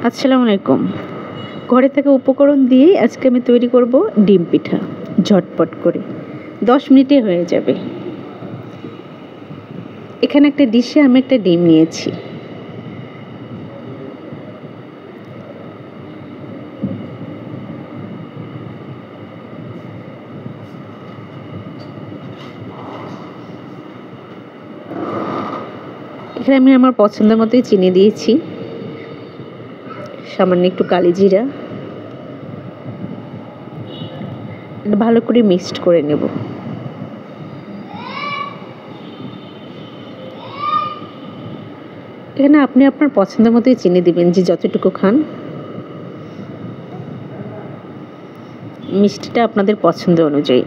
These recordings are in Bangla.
আসসালামু আলাইকুম। ঘরে থাকা উপকরণ দিয়ে আজকে আমি তৈরি করব ডিম পিঠা ঝটপট করে 10 মিনিটে হয়ে যাবে। এখানে একটা ডিশে আমি একটা ডিম নিয়েছি। এখানে আমি আমার পছন্দ মতোই চিনি দিয়েছি, সামান্য একটু কালি জিরা, ভালো করে মিক্সড করে নেব। এখানে আপনি আপনার পছন্দ মতোই চিনি দিবেন, যে যতটুকু খান। মিষ্টিটা আপনাদের পছন্দ অনুযায়ী।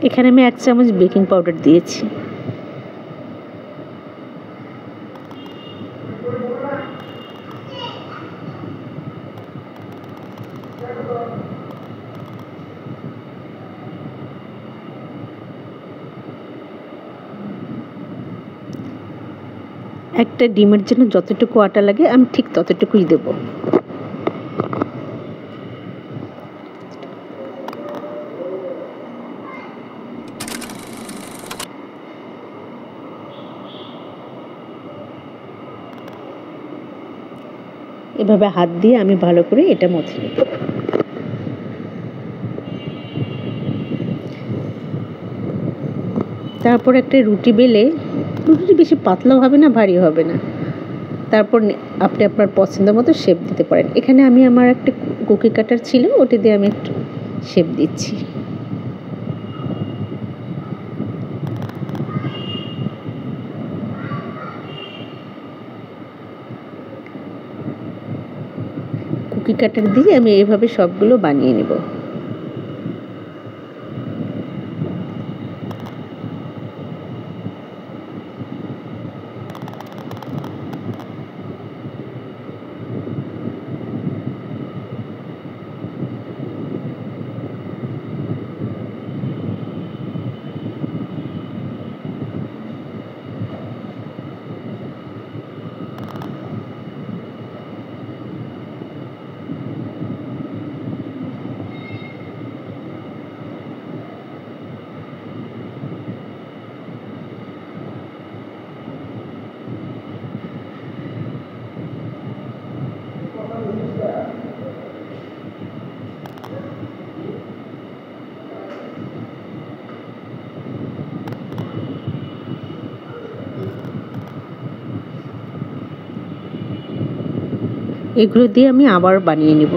এখানে আমি 1 চামচ বেকিং পাউডার দিয়েছি। একটা ডিমের জন্য যতটুকু আটা লাগে আমি ঠিক ততটুকুই দেব। এভাবে হাত দিয়ে আমি ভালো করে এটা মথে নেব। তারপর একটা রুটি বেলে, রুটিটি বেশি পাতলাও হবে না, ভারী হবে না। তারপর আপনি আপনার পছন্দ মতো শেপ দিতে পারেন। এখানে আমি আমার একটা কুকি কাটার ছিল, ওটি দিয়ে আমি একটু শেপ দিচ্ছি। কুকি কাটার দিয়ে আমি এভাবে সবগুলো বানিয়ে নেব। এগুলো দিয়ে আমি আবার বানিয়ে নেব।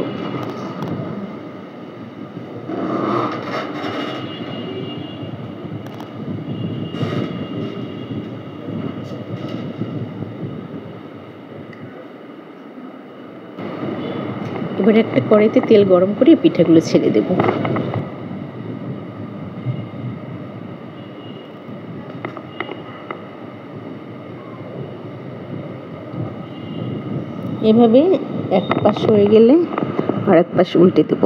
এবার একটা কড়াইতে তেল গরম করে পিঠাগুলো ছেড়ে দেব। এভাবে এক পাশ হয়ে গেলে আর এক পাশ উল্টে দেব।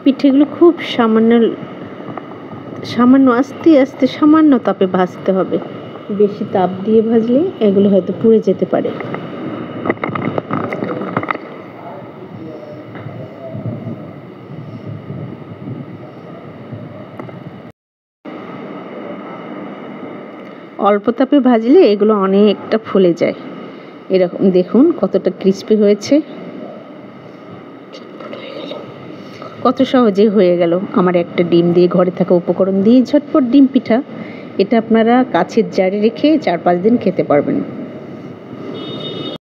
পিঠেগুলো খুব সামান্য আস্তে আস্তে সামান্য তাপে ভাজতে হবে। বেশি তাপ দিয়ে ভাজলে এগুলো হয়তো পুড়ে যেতে পারে। অল্প তাপে ভাজলে এগুলো অনেকটা ফুলে যায়। এরকম দেখুন কতটা ক্রিস্পি হয়েছে, কত সহজে হয়ে গেল আমার একটা ডিম দিয়ে, ঘরে থাকা উপকরণ দিয়ে ঝটপট ডিম পিঠা। এটা আপনারা কাছের জারে রেখে 4-5 দিন খেতে পারবেন।